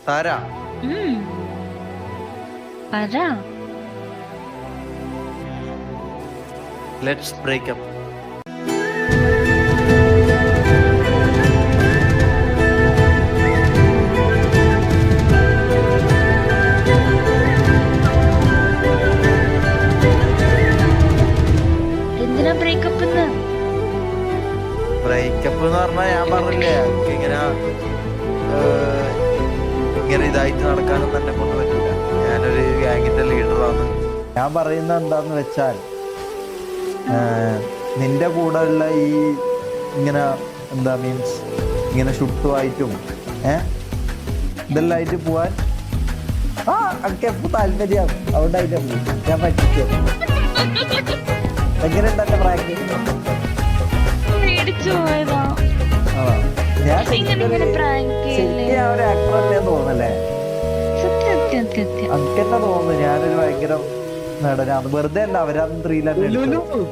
താര ഉം. പറ. Let's breakup. എന്തിനാ ബ്രേക്കപ്പ്? ബ്രേക്കപ്പ് എന്ന് പറഞ്ഞാൽ ഞാൻ പറഞ്ഞില്ലേ എനിക്ക് ഇങ്ങനെ ഇതായിട്ട് നടക്കാനും തന്നെ കൊണ്ട് പറ്റില്ല. ഞാനൊരു ഗ്യാങ്ങിന്റെ ലീഡറാണ്. ഞാൻ പറയുന്നത് എന്താന്ന് വെച്ചാൽ നിന്റെ കൂടെ ഉള്ള ഈ ഇങ്ങനെ എന്താ മീൻസ് ഇങ്ങനെ ഷുട്ടുമായിട്ടും ഇതെല്ലാം ആയിട്ട് പോവാൻ എനിക്ക് എപ്പോ താല്പര്യമാണ്. അതുകൊണ്ടായിട്ട് ഞാൻ പറ്റിച്ചു. എങ്ങനെ ഉണ്ടല്ലോ പ്രാക്ടീസ്? ഞാൻ ശരിക്കും ഒരു ആക്ടർ അല്ലേ തോന്നല്ലേ? അനക്കെന്നെ തോന്നുന്നു ഞാനൊരു ഭയങ്കര നടനാണ്. വെറുതെ അല്ല, അവരാ 3